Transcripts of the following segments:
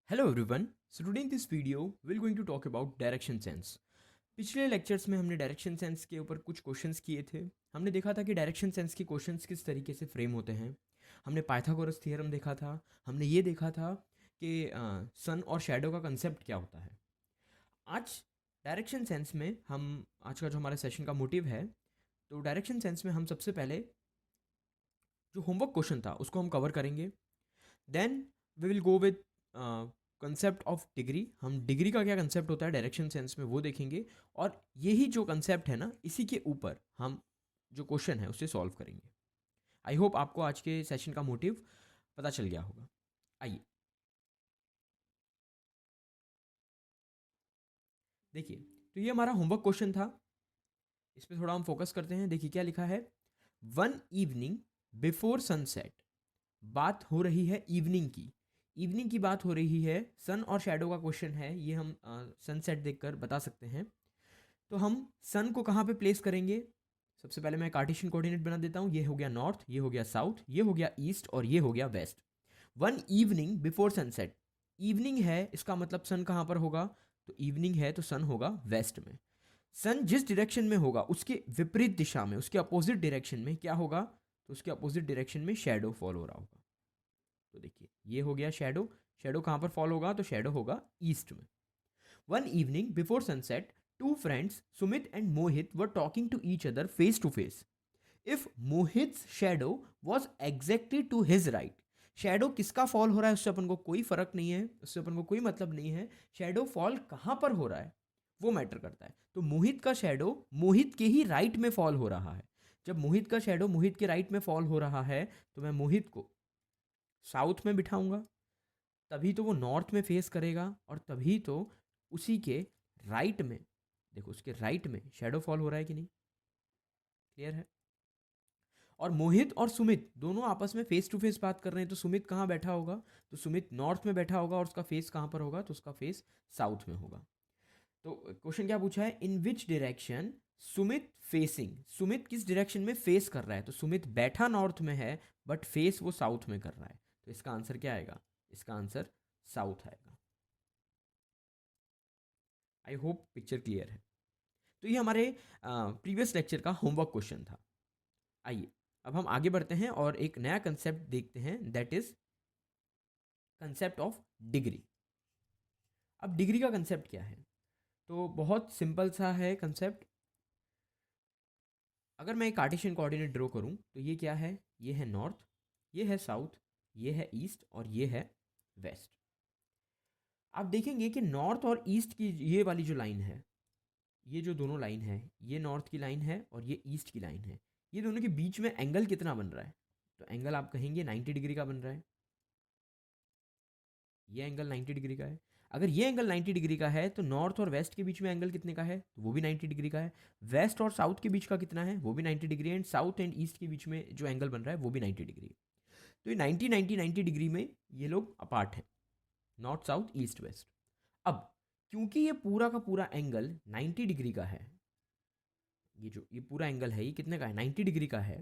Hello everyone. So today in this video we're going to talk about direction sense. पिछले lectures में हमने direction sense के ऊपर कुछ क्वेश्चंस किए थे. हमने देखा था कि डायरेक्शन सेंस के क्वेश्चंस किस तरीके से फ्रेम होते हैं. हमने पाइथागोरस थ्योरम देखा था. हमने ये देखा था कि सन और शैडो का कंसेप्ट क्या होता है. आज डायरेक्शन सेंस में हम आज का जो हमारे सेशन का मोटिव है, तो डायरेक्शन सेंस में हम सबसे पहले जो होमवर्क क्वेश्चन था उसको हम कवर करेंगे. Then we will go with concept of degree. हम डिग्री का क्या कंसेप्ट होता है डायरेक्शन सेंस में वो देखेंगे, और यही जो कंसेप्ट है ना, इसी के ऊपर हम जो क्वेश्चन है उसे सॉल्व करेंगे. आई होप आपको आज के सेशन का मोटिव पता चल गया होगा. आइए देखिए, तो ये हमारा होमवर्क क्वेश्चन था. इस पर थोड़ा हम फोकस करते हैं. देखिए क्या लिखा है. One evening before sunset. बात हो रही है इवनिंग की. इवनिंग की बात हो रही है. सन और शैडो का क्वेश्चन है. ये हम सनसेट देखकर बता सकते हैं. तो हम सन को कहाँ पे प्लेस करेंगे. सबसे पहले मैं कार्टेशियन कोऑर्डिनेट बना देता हूँ. ये हो गया नॉर्थ, ये हो गया साउथ, ये हो गया ईस्ट और ये हो गया west. One evening before sunset. Evening है, इसका मतलब सन कहाँ पर होगा. तो इवनिंग है तो सन होगा वेस्ट में. सन जिस डायरेक्शन में होगा उसके विपरीत दिशा में, उसके अपोजिट डायरेक्शन में क्या होगा. तो उसके अपोजिट डायरेक्शन में शैडो फॉल हो रहा होगा. तो देखिए ये हो गया शैडो. शैडो कहाँ पर फॉल होगा. तो शैडो होगा ईस्ट में. One evening before sunset, two friends, Sumit and Mohit, were talking to each other face to face. If Mohit's shadow was exactly to his right, shadow किसका fall हो रहा है उससे अपन को कोई फर्क नहीं है, उससे अपन को कोई मतलब नहीं है. शैडो फॉल कहाँ पर हो रहा है वो मैटर करता है. तो मोहित का शैडो मोहित के ही राइट में फॉल हो रहा है. जब मोहित का शैडो मोहित के राइट में फॉल हो रहा है तो मैं मोहित को साउथ में बिठाऊंगा. तभी तो वो नॉर्थ में फेस करेगा, और तभी तो उसी के राइट में, देखो उसके राइट में शैडो फॉल हो रहा है कि नहीं. क्लियर है. और मोहित और सुमित दोनों आपस में फेस टू फेस बात कर रहे हैं. तो सुमित कहाँ बैठा होगा. तो सुमित नॉर्थ में बैठा होगा, और उसका फेस कहाँ पर होगा. तो उसका फेस साउथ में होगा. तो क्वेश्चन क्या पूछा है. In which direction Sumit facing. Sumit किस डायरेक्शन में फेस कर रहा है. तो सुमित बैठा नॉर्थ में है, बट फेस वो साउथ में कर रहा है. तो इसका आंसर क्या आएगा. इसका आंसर साउथ आएगा. आई होप पिक्चर क्लियर है. तो ये हमारे प्रीवियस लेक्चर का होमवर्क क्वेश्चन था. आइए अब हम आगे बढ़ते हैं और एक नया कंसेप्ट देखते हैं, that is concept of degree. अब डिग्री का कंसेप्ट क्या है. तो बहुत सिंपल सा है कंसेप्ट. अगर मैं एक कार्टेशियन कोऑर्डिनेट ड्रॉ करूं तो ये क्या है. ये है नॉर्थ, ये है साउथ, ये है ईस्ट और ये है वेस्ट. आप देखेंगे कि नॉर्थ और ईस्ट की ये वाली जो लाइन है, ये जो दोनों लाइन है, ये नॉर्थ की लाइन है और ये ईस्ट की लाइन है. ये दोनों के बीच में एंगल कितना बन रहा है. तो एंगल आप कहेंगे 90 डिग्री का बन रहा है. ये एंगल 90 डिग्री का है. अगर ये एंगल 90 डिग्री का है तो नॉर्थ और वेस्ट के बीच में एंगल कितने का है. तो वो भी 90 डिग्री का है. वेस्ट और साउथ के बीच का कितना है. वो भी 90 डिग्री है. एंड साउथ एंड ईस्ट के बीच में जो एंगल बन रहा है वो भी 90 डिग्री है. तो ये 90 90 90 डिग्री में ये लोग अपार्ट हैं, नॉर्थ साउथ ईस्ट वेस्ट. अब क्योंकि ये पूरा का पूरा एंगल 90 डिग्री का है, ये पूरा एंगल है, ये कितने का है. 90 डिग्री का है.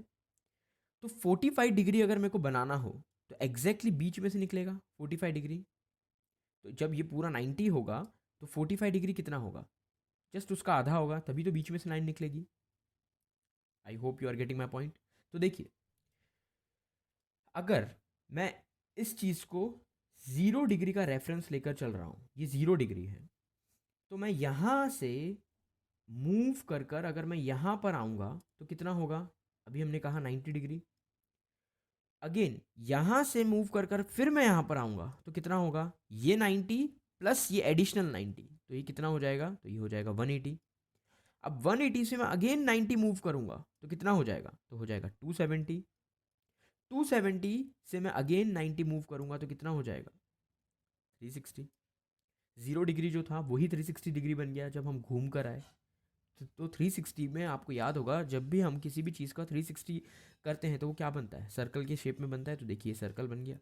तो 45 डिग्री अगर मेरे को बनाना हो तो एग्जैक्टली बीच में से निकलेगा 45 डिग्री. तो जब ये पूरा 90 होगा तो 45 डिग्री कितना होगा. जस्ट उसका आधा होगा, तभी तो बीच में से लाइन निकलेगी. I hope you are getting my point. तो देखिए, अगर मैं इस चीज़ को 0 डिग्री का रेफरेंस लेकर चल रहा हूँ, ये 0 डिग्री है, तो मैं यहाँ से मूव कर कर अगर मैं यहाँ पर आऊँगा तो कितना होगा. अभी हमने कहा 90 डिग्री. अगेन यहाँ से मूव कर कर फिर मैं यहाँ पर आऊँगा तो कितना होगा. ये 90 प्लस ये एडिशनल 90, तो ये कितना हो जाएगा. तो ये हो जाएगा 180. अब 180 से मैं अगेन 90 मूव करूँगा तो कितना हो जाएगा. तो हो जाएगा 270. 270 से मैं अगेन 90 मूव करूँगा तो कितना हो जाएगा. 360. 0 डिग्री जो था वही 360 डिग्री बन गया जब हम घूम कर आए. तो 360 में आपको याद होगा, जब भी हम किसी भी चीज़ का 360 करते हैं तो वो क्या बनता है. सर्कल के शेप में बनता है. तो देखिए सर्कल बन गया.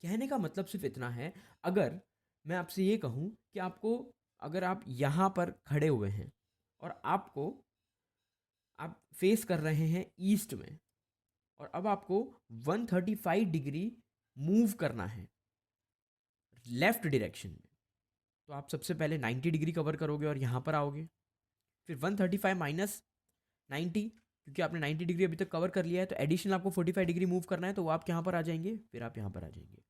कहने का मतलब सिर्फ इतना है. अगर मैं आपसे ये कहूँ कि आपको, अगर आप यहाँ पर खड़े हुए हैं और आप फेस कर रहे हैं ईस्ट में, और अब आपको 135 डिग्री मूव करना है, लेफ्ट डायरेक्शन में, तो आप सबसे पहले 90 डिग्री कवर करोगे और यहाँ पर आओगे। फिर 135 माइनस 90, क्योंकि आपने 90 डिग्री अभी तक कवर कर लिया है, तो एडिशनल आपको 45 डिग्री मूव करना है, तो वो आप यहाँ पर आ जाएंगे, फिर आप यहाँ पर आ जाएंगे।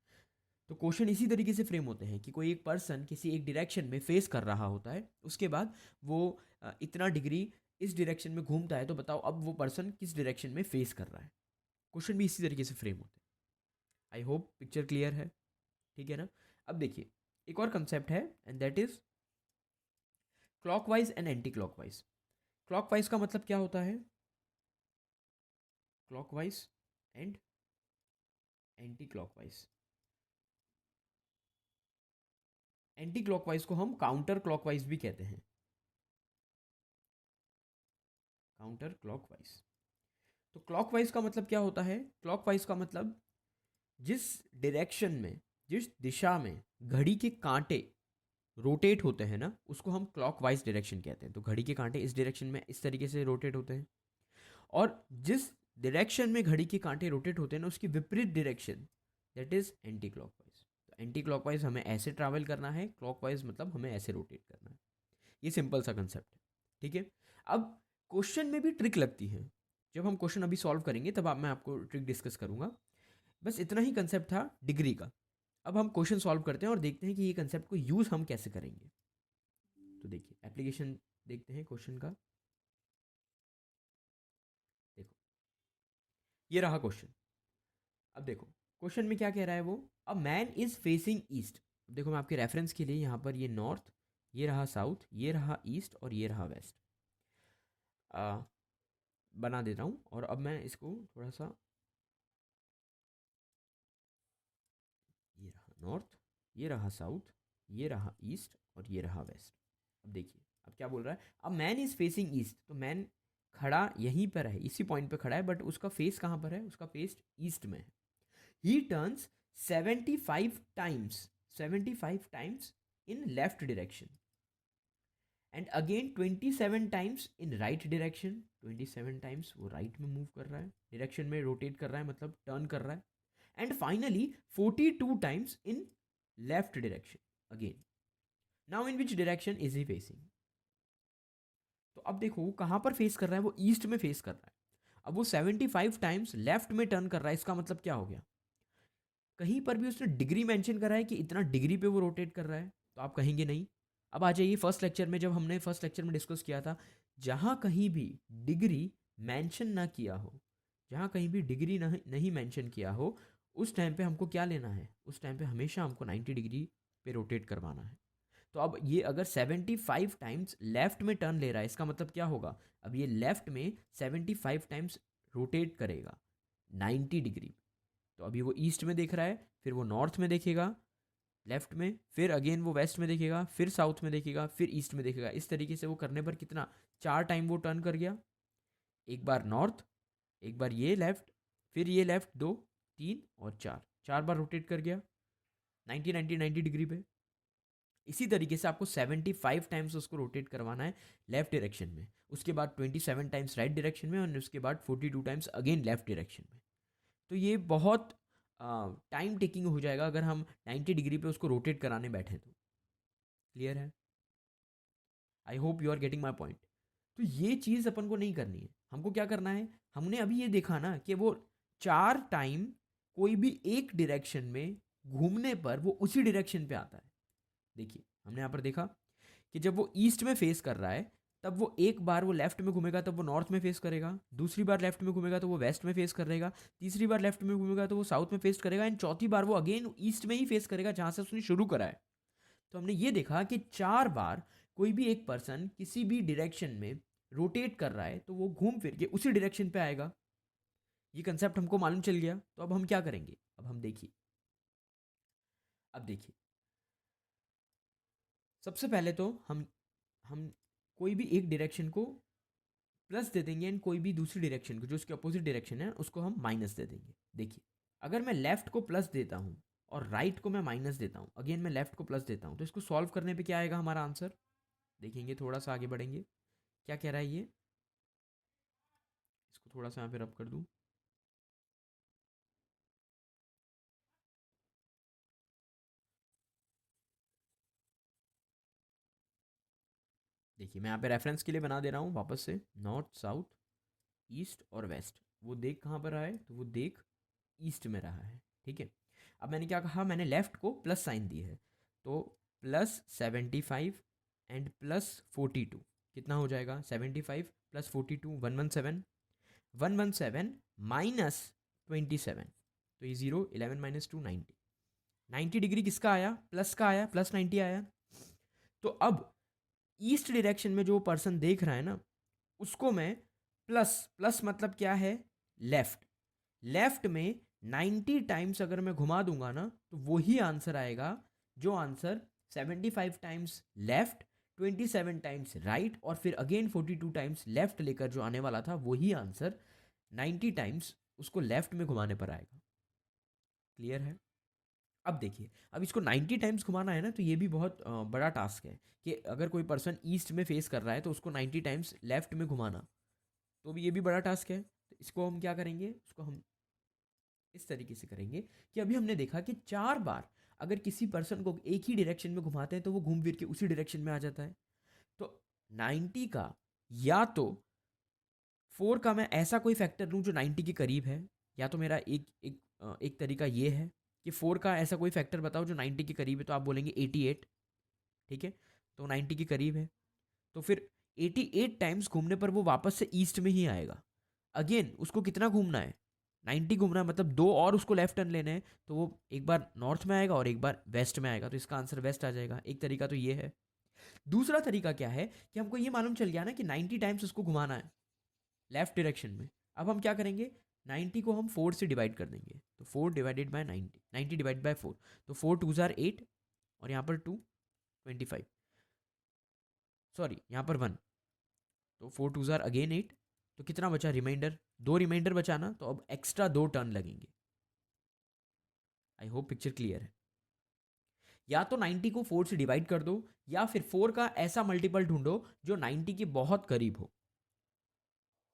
तो क्वेश्चन इसी तरीके से फ्रेम होते हैं कि कोई एक पर्सन किसी एक डायरेक्शन में फेस कर रहा होता है, उसके बाद वो इतना डिग्री इस डायरेक्शन में घूमता है, तो बताओ अब वो पर्सन किस डायरेक्शन में फेस कर रहा है। क्वेश्चन भी इसी तरीके से फ्रेम होते हैं। आई होप पिक्चर क्लियर है, ठीक है ना। अब देखिए एक और कंसेप्ट है, and that is clockwise and anti clockwise. Clockwise का मतलब क्या होता है? Clockwise and anti clockwise. Anti clockwise को हम काउंटर क्लॉकवाइज भी कहते हैं, काउंटर क्लॉकवाइज। तो क्लॉकवाइज का मतलब क्या होता है? क्लॉकवाइज का मतलब जिस डायरेक्शन में, जिस दिशा में घड़ी के कांटे रोटेट होते हैं ना, उसको हम क्लॉकवाइज डायरेक्शन कहते हैं। तो घड़ी के कांटे इस डायरेक्शन में इस तरीके से रोटेट होते हैं, और जिस डायरेक्शन में घड़ी के कांटे रोटेट होते हैं ना, उसकी विपरीत direction, that is anti clockwise. तो एंटी क्लॉकवाइज हमें ऐसे ट्रैवल करना है, क्लॉकवाइज मतलब हमें ऐसे रोटेट करना है। ये सिंपल सा कंसेप्ट है, ठीक है। अब क्वेश्चन में भी ट्रिक लगती है, जब हम क्वेश्चन अभी सॉल्व करेंगे तब मैं आपको ट्रिक डिस्कस करूंगा। बस इतना ही कंसेप्ट था डिग्री का। अब हम क्वेश्चन सॉल्व करते हैं और देखते हैं कि ये कंसेप्ट को यूज़ हम कैसे करेंगे। तो देखिए एप्लीकेशन देखते हैं क्वेश्चन का। देखो ये रहा क्वेश्चन। अब देखो क्वेश्चन में क्या कह रहा है वो, a man is facing east. देखो मैं आपके रेफरेंस के लिए यहाँ पर ये नॉर्थ, ये रहा साउथ, ये रहा ईस्ट और ये रहा वेस्ट बना देता हूँ। और अब मैं इसको थोड़ा सा, ये रहा नॉर्थ, ये रहा साउथ, ये रहा ईस्ट और ये रहा वेस्ट। अब देखिए अब क्या बोल रहा है, अब मैन इज फेसिंग ईस्ट। तो मैन खड़ा यहीं पर है, इसी पॉइंट पे खड़ा है, बट उसका फेस कहाँ पर है? उसका फेस ईस्ट में है। ही turns 75 times, 75 times in left direction, and again 27 times in right direction. 27 times वो राइट में मूव कर रहा है, डायरेक्शन में रोटेट कर रहा है, मतलब टर्न कर रहा है। And finally 42 times in left direction again. Now in which direction is he facing? तो अब देखो वो कहाँ पर फेस कर रहा है? वो ईस्ट में फेस कर रहा है। अब वो 75 टाइम्स लेफ्ट में टर्न कर रहा है, इसका मतलब क्या हो गया? कहीं पर भी उसने डिग्री मेंशन करा है कि इतना डिग्री पे वो रोटेट कर रहा है? तो आप कहेंगे नहीं। अब आ जाइए फर्स्ट लेक्चर में, जब हमने फर्स्ट लेक्चर में डिस्कस किया था, जहाँ कहीं भी डिग्री मेंशन ना किया हो, जहाँ कहीं भी डिग्री नहीं मेंशन किया हो, उस टाइम पे हमको क्या लेना है? उस टाइम पे हमेशा हमको 90 डिग्री पे रोटेट करवाना है। तो अब ये अगर 75 टाइम्स लेफ्ट में टर्न ले रहा है, इसका मतलब क्या होगा? अब ये लेफ्ट में 75 टाइम्स रोटेट करेगा 90 डिग्री। तो अभी वो ईस्ट में देख रहा है, फिर वो नॉर्थ में देखेगा लेफ्ट में, फिर अगेन वो वेस्ट में देखेगा, फिर साउथ में देखेगा, फिर ईस्ट में देखेगा। इस तरीके से वो करने पर कितना, 4 टाइम वो टर्न कर गया। एक बार नॉर्थ, एक बार ये लेफ्ट, फिर ये लेफ्ट, 2 3 और 4, 4 बार रोटेट कर गया 90 डिग्री पे। इसी तरीके से आपको 75 टाइम्स उसको रोटेट करवाना है लेफ्ट डायरेक्शन में, उसके बाद 27 टाइम्स राइट डायरेक्शन में, और उसके बाद 42 टाइम्स अगेन लेफ्ट डायरेक्शन में। तो ये बहुत टाइम टेकिंग हो जाएगा अगर हम 90 डिग्री पे उसको रोटेट कराने बैठे तो। क्लियर है? I hope you are getting my point. तो ये चीज़ अपन को नहीं करनी है। हमको क्या करना है? हमने अभी ये देखा ना कि वो 4 टाइम कोई भी एक डायरेक्शन में घूमने पर वो उसी डायरेक्शन पे आता है। देखिए हमने यहाँ पर देखा कि जब वो ईस्ट में फेस कर रहा है, तब वो एक बार वो लेफ्ट में घूमेगा तब वो नॉर्थ में फेस करेगा, दूसरी बार लेफ्ट में घूमेगा तो वो वेस्ट में फेस करेगा, तीसरी बार लेफ्ट में घूमेगा तो वो साउथ में फेस करेगा, एंड चौथी बार वो अगेन ईस्ट में ही फेस करेगा जहाँ से उसने शुरू करा है। तो हमने ये देखा कि 4 बार कोई भी एक पर्सन किसी भी डायरेक्शन में रोटेट कर रहा है तो वो घूम फिर के उसी डायरेक्शन पे आएगा। ये कंसेप्ट हमको मालूम चल गया। तो अब हम क्या करेंगे? अब हम देखिए, अब देखिए सबसे पहले तो हम कोई भी एक डायरेक्शन को प्लस दे देंगे, एंड कोई भी दूसरी डायरेक्शन को जो उसके अपोजिट डायरेक्शन है उसको हम माइनस दे देंगे। देखिए अगर मैं लेफ्ट को प्लस देता हूँ और राइट को मैं माइनस देता हूँ, अगेन मैं लेफ्ट को प्लस देता हूँ, तो इसको सॉल्व करने पे क्या आएगा हमारा आंसर? देखेंगे, थोड़ा सा आगे बढ़ेंगे। क्या कह रहा है ये? इसको थोड़ा सा यहाँ पे रब कर दूँ। देखिए मैं यहाँ पे रेफरेंस के लिए बना दे रहा हूँ वापस से, नॉर्थ साउथ ईस्ट और वेस्ट। वो देख कहाँ पर रहा है, तो वो देख ईस्ट में रहा है, ठीक है। अब मैंने क्या कहा, मैंने लेफ्ट को प्लस साइन दी है, तो +75 एंड +42 कितना हो जाएगा, 75 + 42 117, 117 -27, तो ये 0, 11 - 2 90, 90 डिग्री किसका आया, प्लस का आया, +90 आया। तो अब ईस्ट डायरेक्शन में जो पर्सन देख रहा है ना, उसको मैं प्लस प्लस मतलब क्या है, लेफ्ट, लेफ्ट में 90 टाइम्स अगर मैं घुमा दूंगा ना, तो वही आंसर आएगा, जो answer 75 times left, 27 times right और फिर अगेन 42 टाइम्स लेफ्ट लेकर जो आने वाला था, वही आंसर 90 टाइम्स उसको लेफ्ट में घुमाने पर आएगा। क्लियर है। अब देखिए, अब इसको 90 टाइम्स घुमाना है ना, तो ये भी बहुत बड़ा टास्क है कि अगर कोई पर्सन ईस्ट में फेस कर रहा है तो उसको 90 टाइम्स लेफ्ट में घुमाना, तो भी ये भी बड़ा टास्क है। तो इसको हम क्या करेंगे, इसको हम इस तरीके से करेंगे कि अभी हमने देखा कि 4 बार अगर किसी पर्सन को एक ही डायरेक्शन में घुमाते हैं तो वो घूम फिर के उसी डायरेक्शन में आ जाता है। तो 90 का या तो 4 का मैं ऐसा कोई फैक्टर लूँ जो 90 के करीब है, या तो मेरा एक तरीका ये है कि 4 का ऐसा कोई फैक्टर बताओ जो 90 के करीब है, तो आप बोलेंगे 88, ठीक है, तो 90 के करीब है। तो फिर 88 टाइम्स घूमने पर वो वापस से ईस्ट में ही आएगा। अगेन उसको कितना घूमना है, 90 घूमना है, मतलब 2 और उसको लेफ्ट टर्न लेने हैं, तो वो एक बार नॉर्थ में आएगा और एक बार वेस्ट में आएगा, तो इसका आंसर वेस्ट आ जाएगा। एक तरीका तो ये है। दूसरा तरीका क्या है कि हमको ये मालूम चल गया ना कि 90 टाइम्स उसको घुमाना है लेफ्ट डायरेक्शन में। अब हम क्या करेंगे, 90 को हम 4 से डिवाइड कर देंगे, तो 4 डिवाइडेड बाय 90, 90 डिवाइड बाय 4, तो 4 2 जार 8 और यहाँ पर 2 25, सॉरी यहाँ पर 1, तो 4 2 जार अगेन 8, तो कितना बचा रिमाइंडर, 2 रिमाइंडर बचा ना, तो अब एक्स्ट्रा 2 टर्न लगेंगे। आई होप पिक्चर क्लियर है। या तो 90 को 4 से डिवाइड कर दो, या फिर 4 का ऐसा मल्टीपल ढूंढो जो 90 के बहुत करीब हो,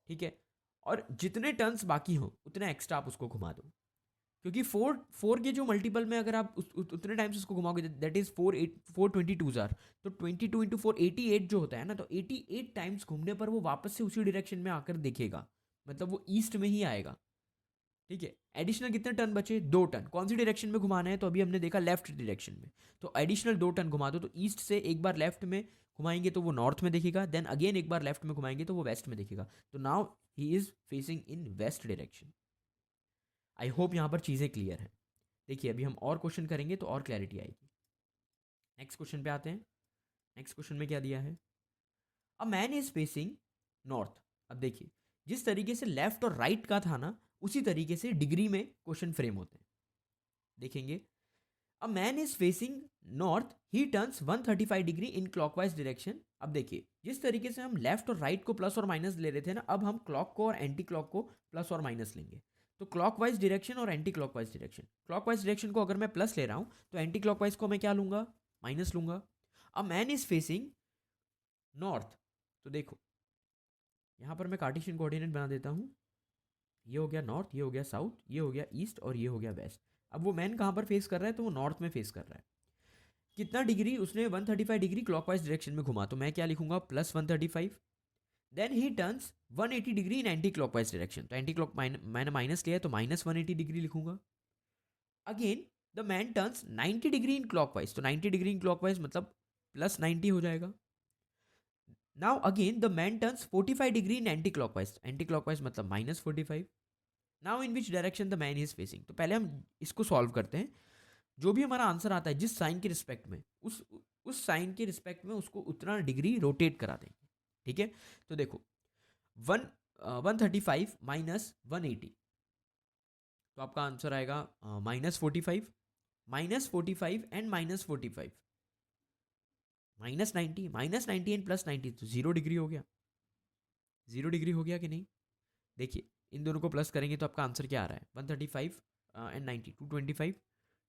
ठीक है, और जितने टर्न्स बाकी हो उतने एक्स्ट्रा आप उसको घुमा दो, क्योंकि 4 के जो मल्टीपल में अगर आप उतने टाइम्स उसको घुमाओगे, दैट इज 422 जार, तो 22 × 4 88 जो होता है ना, तो 88 टाइम्स घूमने पर वो वापस से उसी डायरेक्शन में आकर दिखेगा, मतलब वो ईस्ट में ही आएगा, ठीक है। एडिशनल कितने टर्न बचे, 2 टर्न। कौन सी डायरेक्शन में घुमाना है, तो अभी हमने देखा लेफ्ट डायरेक्शन में, तो एडिशनल 2 टर्न घुमा दो, तो ईस्ट से एक बार लेफ्ट में घुमाएंगे तो वो नॉर्थ में दिखेगा, देन अगेन एक बार लेफ्ट में घुमाएंगे तो वो वेस्ट में दिखेगा, तो now he is facing in west direction. I hope यहाँ पर चीज़ें क्लियर हैं। देखिए अभी हम और क्वेश्चन करेंगे तो और क्लैरिटी आएगी। नेक्स्ट क्वेश्चन पे आते हैं। नेक्स्ट क्वेश्चन में क्या दिया है, a man is facing north. अब देखिए जिस तरीके से लेफ्ट और राइट का था ना, उसी तरीके से डिग्री में क्वेश्चन फ्रेम होते हैं। देखेंगे, a man is facing north, he turns 135 degree in clockwise direction. अब देखिए जिस तरीके से हम लेफ्ट और राइट को प्लस और माइनस ले रहे थे ना, अब हम क्लॉक को और एंटी क्लॉक को प्लस और माइनस लेंगे। तो क्लॉकवाइज डायरेक्शन और anti clockwise direction, clockwise direction को अगर मैं प्लस ले रहा हूं, तो एंटी क्लॉकवाइज को मैं क्या लूंगा, माइनस लूंगा। A man is facing north, तो देखो यहां पर मैं कार्टेशियन कोऑर्डिनेट बना देता हूं। ये हो गया नॉर्थ, ये हो गया साउथ, ये हो गया ईस्ट और ये हो गया वेस्ट। अब वो मैन कहां पर फेस कर रहा है, तो वो नॉर्थ में फेस कर रहा है। कितना डिग्री उसने, 135 डिग्री क्लॉकवाइज डायरेक्शन में घुमा, तो मैं क्या लिखूंगा, +135। Then he turns 180 degree in anti clockwise direction, तो एंटी क्लॉक मैंने माइनस लिया है तो -180 डिग्री लिखूंगा। Again the man turns 90 degree in clockwise, तो 90 डिग्री इन क्लॉकवाइज मतलब +90 हो जाएगा। Now again the man turns 45 degree in anti clockwise, anti clockwise मतलब -45। Now in which direction the man is facing, तो पहले हम इसको सॉल्व करते हैं। जो भी हमारा आंसर आता है जिस साइन के रिस्पेक्ट में, उस साइन के रिस्पेक्ट में उसको उतना डिग्री रोटेट करा देंगे, ठीक है। तो देखो 135 माइनस 180, तो आपका आंसर आएगा -45, -45 एंड -45, -90, -90 एंड +90, तो 0 डिग्री हो गया। 0 डिग्री हो गया कि नहीं। देखिए इन दोनों को प्लस करेंगे तो आपका आंसर क्या आ रहा है, 135 एंड 90 225,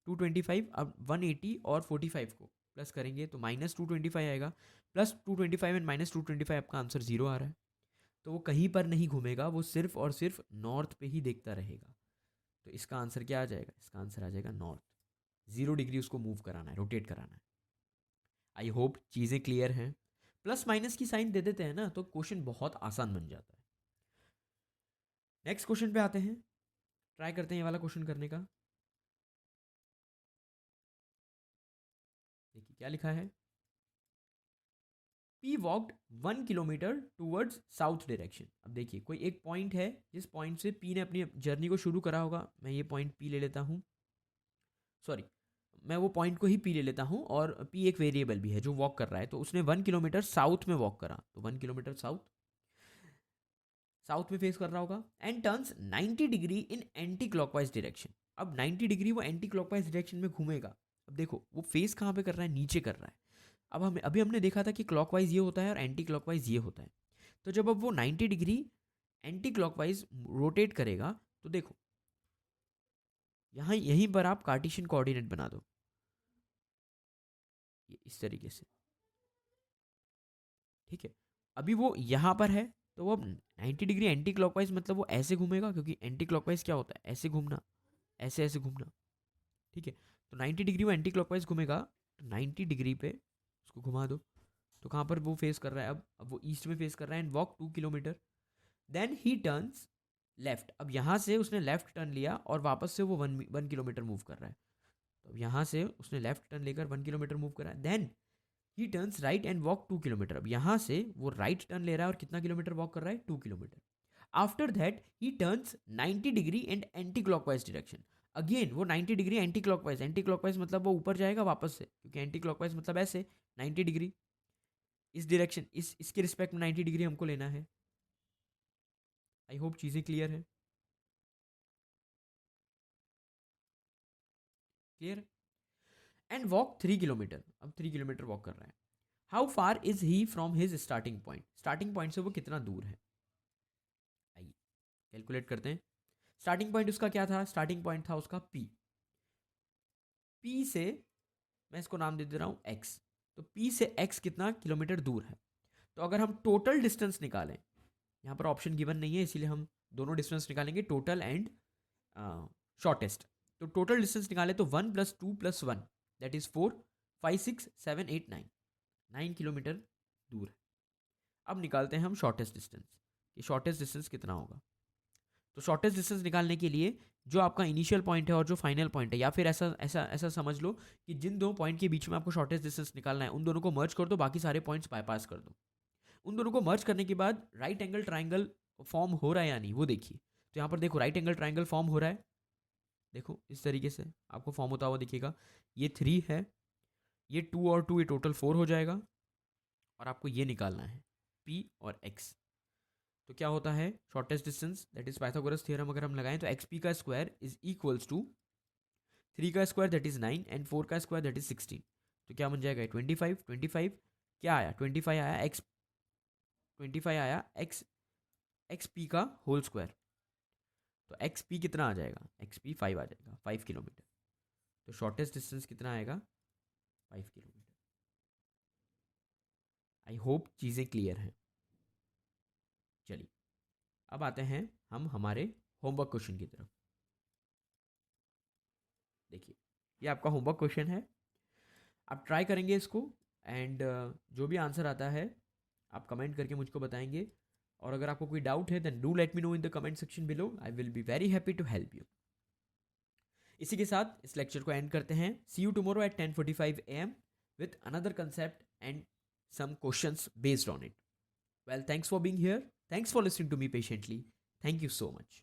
225। अब 180 और 45 को प्लस करेंगे तो -225 आएगा, +225 एंड -225 आपका आंसर 0 आ रहा है। तो वो कहीं पर नहीं घूमेगा, वो सिर्फ और सिर्फ नॉर्थ पे ही देखता रहेगा। तो इसका आंसर क्या आ जाएगा, इसका आंसर आ जाएगा नॉर्थ। 0 डिग्री उसको मूव कराना है, रोटेट कराना है। आई होप चीज़ें क्लियर हैं। प्लस माइनस की साइन दे देते हैं ना तो क्वेश्चन बहुत आसान बन जाता है। नेक्स्ट क्वेश्चन पे आते हैं, ट्राई करते हैं ये वाला क्वेश्चन करने का। देखिए क्या लिखा है, P walked 1 kilometre towards south direction. अब देखिए कोई एक पॉइंट है जिस पॉइंट से P ने अपनी जर्नी को शुरू करा होगा। मैं ये पॉइंट P ले लेता हूँ, सॉरी मैं वो पॉइंट को ही P ले लेता हूँ, और P एक वेरिएबल भी है जो वॉक कर रहा है। तो उसने 1 किलोमीटर साउथ में वॉक करा, तो 1 किलोमीटर साउथ साउथ में फेस कर रहा होगा। And turns 90 degree in anti clockwise direction. अब 90 डिग्री वो एंटी क्लॉकवाइज डायरेक्शन में घूमेगा। अब देखो वो फेस कहाँ पे कर रहा है, नीचे कर रहा है। अब हमें अभी हमने देखा था कि क्लॉकवाइज ये होता है और एंटी क्लॉकवाइज ये होता है। तो जब अब वो 90 डिग्री एंटी क्लॉकवाइज रोटेट करेगा तो देखो यहाँ यहीं पर आप कार्टेशियन कोऑर्डिनेट बना दो, ये इस तरीके से, ठीक है। अभी वो यहाँ पर है तो वो 90 डिग्री एंटी क्लॉकवाइज मतलब वो ऐसे घूमेगा, क्योंकि एंटी क्लॉकवाइज क्या होता है, ऐसे घूमना, ऐसे ऐसे घूमना, ठीक है। तो 90 डिग्री वो एंटी क्लॉकवाइज घूमेगा, तो 90 डिग्री पे उसको घुमा दो। तो कहाँ पर वो फेस कर रहा है, अब वो ईस्ट में फेस कर रहा है। And walk 2 kilometre, then he turns left. अब यहाँ से उसने लेफ्ट टर्न लिया और वापस से वो 1 किलोमीटर मूव कर रहा है। तो अब यहाँ से उसने लेफ्ट टर्न लेकर 1 किलोमीटर मूव करा। Then he turns right and walk 2 kilometre. अब यहाँ से वो राइट टर्न ले रहा है और कितना किलोमीटर वॉक कर रहा है, 2 kilometre. After that he turns 90 degree and anti clockwise direction. Again वो 90 degree anti clockwise, anti clockwise मतलब वो ऊपर जाएगा वापस से, क्योंकि एंटी क्लॉकवाइज मतलब ऐसे 90 डिग्री, इस डायरेक्शन, इसके रिस्पेक्ट में 90 डिग्री हमको लेना है। आई होप चीज़ें क्लियर है, क्लियर। एंड वॉक 3 किलोमीटर, अब 3 किलोमीटर वॉक कर रहा है। How far is he from his starting point, starting point से वो कितना दूर है, आइए कैलकुलेट करते हैं। स्टार्टिंग पॉइंट उसका क्या था, स्टार्टिंग पॉइंट था उसका P। P से मैं इसको नाम दे रहा हूँ X। तो P से X कितना किलोमीटर दूर है। तो अगर हम टोटल डिस्टेंस निकालें, यहाँ पर ऑप्शन गिवन नहीं है इसीलिए हम दोनों डिस्टेंस निकालेंगे, टोटल एंड शॉर्टेस्ट। तो टोटल डिस्टेंस निकाले तो 1 + 2 + 1 दैट इज 4, 5, 6, 7, 8, 9, 9 किलोमीटर दूर है। अब निकालते हैं हम शॉर्टेस्ट डिस्टेंस, कि शॉर्टेस्ट डिस्टेंस कितना होगा। तो शॉर्टेस्ट डिस्टेंस निकालने के लिए जो आपका इनिशियल पॉइंट है और जो फाइनल पॉइंट है, या फिर ऐसा ऐसा ऐसा समझ लो कि जिन दो पॉइंट के बीच में आपको शॉर्टेस्ट डिस्टेंस निकालना है उन दोनों को मर्ज कर दो, बाकी सारे पॉइंट्स बाईपास कर दो। उन दोनों को मर्ज करने के बाद राइट एंगल ट्राइंगल फॉर्म हो रहा है या नहीं वो देखिए। तो यहाँ पर देखो राइट एंगल ट्राइंगल फॉर्म हो रहा है, देखो इस तरीके से आपको फॉर्म होता हुआ दिखेगा। ये 3 है, ये 2 और 2 ये टोटल 4 हो जाएगा, और आपको ये निकालना है P और X। तो क्या होता है, shortest distance that is Pythagoras theorem अगर हम लगाएं तो XP का स्क्वायर इज इक्वल्स टू 3 का स्क्वायर दैट इज 9 एंड 4 का स्क्वायर दैट इज 16। तो क्या बन जाएगा 25, 25 क्या आया 25 आया एक्स, 25 आया एक्स पी का होल स्क्वायर। तो एक्स पी कितना आ जाएगा, एक्स पी 5 आ जाएगा, 5 किलोमीटर। तो शॉर्टेस्ट डिस्टेंस कितना आएगा, 5 किलोमीटर। आई होप चीज़ें क्लियर हैं। चलिए अब आते हैं हम हमारे होमवर्क क्वेश्चन की तरफ। देखिए ये आपका होमवर्क क्वेश्चन है, आप ट्राई करेंगे इसको। एंड जो भी आंसर आता है आप कमेंट करके मुझको बताएंगे। और अगर आपको कोई डाउट है then do let me know in the comment section below, I will be very happy to help you. इसी के साथ इस लेक्चर को एंड करते हैं। See you tomorrow at 10:45 AM with another concept and some questions based on it. Well, thanks for being here. Thanks for listening to me patiently. Thank you so much.